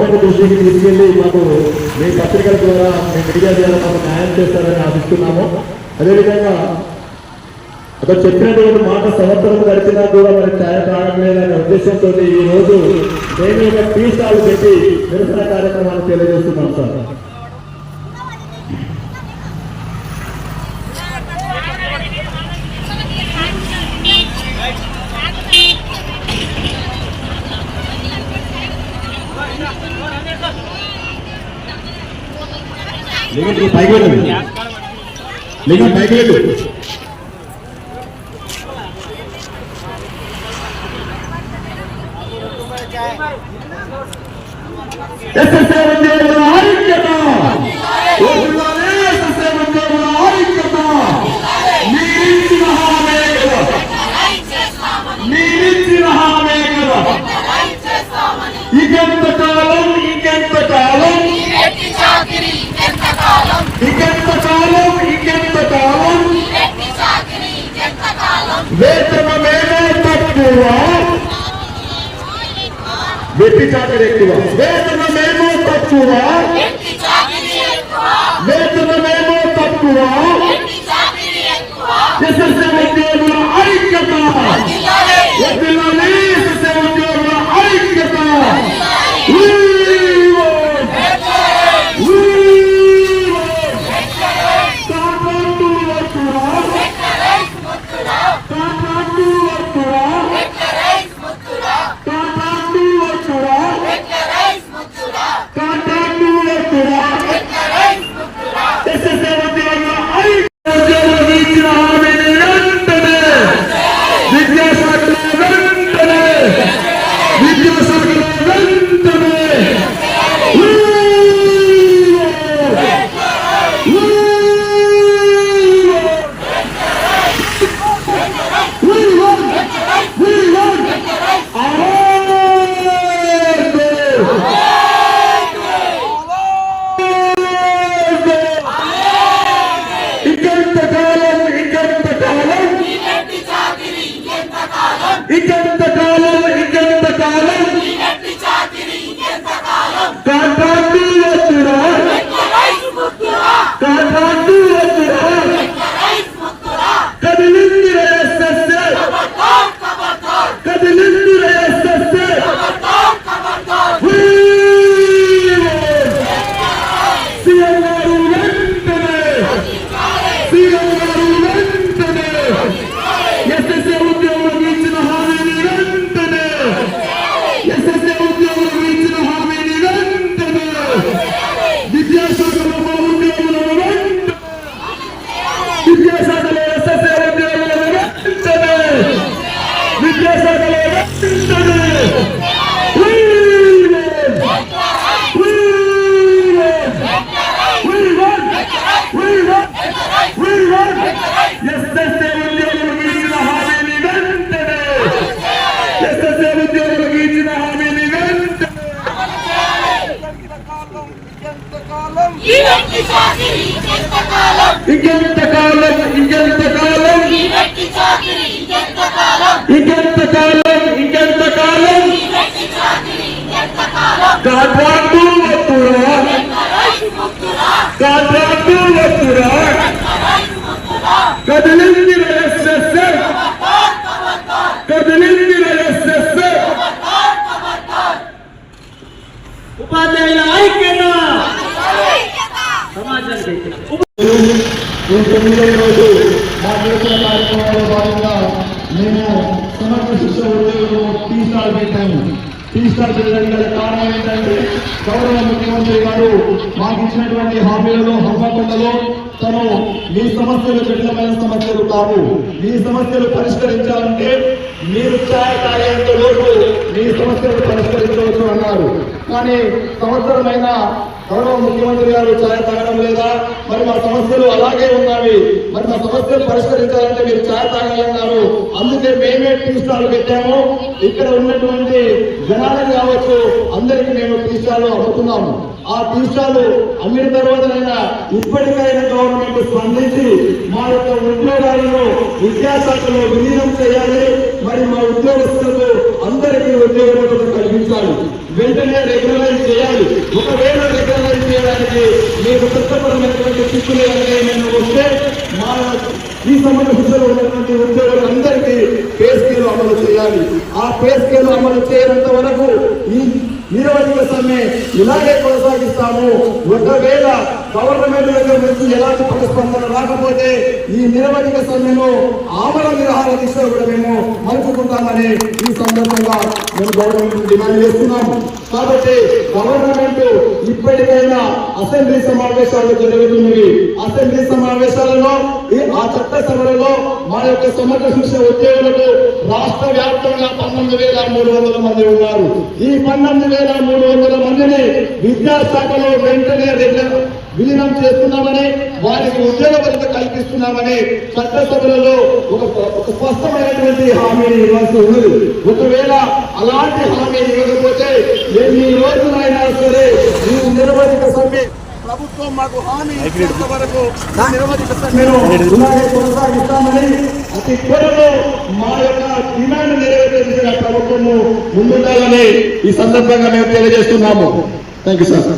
ముఖ్యమంత్రి దృష్టికి తీసుకెళ్లి మాకు మీ పత్రికల ద్వారా మీ మీడియా ద్వారా మాకు న్యాయం చేస్తారని ఆశిస్తున్నాము. అదేవిధంగా అతను చెప్పినటువంటి మాట సంవత్సరం గడిచినా కూడా మనకి ఛాయ కావడం లేదనే ఉద్దేశంతో ఈ రోజు మేము ఒక టీ స్టాల్ పెట్టి నిరసన కార్యక్రమాన్ని తెలియజేస్తున్నాం సార్. పైకి వేతనమేమో తక్కువ, వెట్టి చాకరీ ఎక్కువ. వేతనమేమో తక్కువ, వేతనమేమో తక్కువ. ఎస్ఎస్సీ ఉద్యోగుల ఐక్యత, ఎస్ఎస్సీ ఉద్యోగుల ఐక్యత. ఉపాధ్యాయుల ఐక్యత సమాజానికి మా నిరసన కార్యక్రమంలో భాగంగా మేము సమగ్ర శిక్ష ఉద్యోగులు టీ స్టాల్ పెట్టాము. టీ స్టాల్ పెట్టడానికి కారణం ఏంటంటే గౌరవ ముఖ్యమంత్రి గారు మాకు ఇచ్చినటువంటి హామీలలో హన్మకొండలో తను మీ సమస్యలు జటిలమైన సమస్యలు కావు, మీ సమస్యలు పరిష్కరించాలంటే మీరు ఛాయ తాగేంత లోపు మీ సమస్యలు పరిష్కరించవచ్చు అన్నారు. కానీ సంవత్సరమైన గౌరవ ముఖ్యమంత్రి గారు ఛాయ తాగడం లేదా? మరి మా సమస్యలు అలాగే ఉన్నవి. మరి తమ సమస్యలు పరిష్కరించాలంటే మీరు ఛాయ్ తాగాలన్నారు. అందుకే మేమే టీ స్టాల్ పెట్టాము. ఇక్కడ ఉన్నటువంటి జనాలకు కావచ్చు అందరికీ మేము టీ స్టాల్ అమ్ముతున్నాము. ఆ టీ స్టాల్ అమ్మిన తర్వాతనైనా ఇప్పటికైనా గవర్నమెంట్ స్పందించి మా యొక్క ఉద్యోగాలను విద్యాశాఖలో విలీనం చేయాలి. మరి మా ఉద్యోగస్తులకు అందరికీ ఉద్యోగ కల్పించాలి. వెంటనే రెగ్యులరైజ్ చేయాలి. ఒకవేళ రెగ్యులరైజ్ చేయడానికి మీకు చట్టపరమైనటువంటి చిక్కులు ఏమైనా వస్తే మా ఈ సమస్యలో ఉన్నటువంటి ఉద్యోగులందరికీ పే స్కేల్ అమలు చేయాలి. ఆ పే స్కేల్ అమలు చేయనంత వరకు ఈ నిరవధిక సమ్మె ఇలాగే కొనసాగిస్తాము. ఒకవేళ గవర్నమెంట్ దగ్గర నుంచి ఎలాంటి ప్రతిస్పందన రాకపోతే ఈ నిరవధిక సమ్మెను ఆమరణ నిరాహార దీక్ష కూడా మేము మలుచుకుంటామని ఈ సందర్భంగా మేము గవర్నమెంట్ డిమాండ్ చేస్తున్నాము. కాబట్టి గవర్నమెంట్ ఇప్పటికైనా అసెంబ్లీ సమావేశాలు జరుగుతున్నవి. అసెంబ్లీ సమావేశాలలో ఆ చట్టసభలలో మా యొక్క సమగ్ర శిక్ష ఉద్యోగులకు రాష్ట్ర వ్యాప్తంగా 19,300 మంది ఉన్నారు. ఈ 19,300 మందిని విద్యాశాఖలో వెంటనే విలీనం చేస్తున్నామని, వారికి ఉద్యోగ భద్రత కల్పిస్తున్నామని చట్టసభలలో ఒక స్పష్టమైనటువంటి హామీని ఇవ్వాల్సి ఉన్నది. ఒకవేళ అలాంటి హామీ ఇవ్వకపోతే ఎన్ని రోజులైనా సరే ఈ నిరవధిక సమ్మె ప్రభుత్వం మాకు హామీ ఇచ్చేంత వరకు నిరవధిక సమ్మెను ఇలాగే కొనసాగిస్తామని అతి త్వరలో మా యొక్క డిమాండ్ నెరవేర్చిన ప్రభుత్వము ముందుండాలని ఈ సందర్భంగా మేము తెలియజేస్తున్నాము. Thank you sir.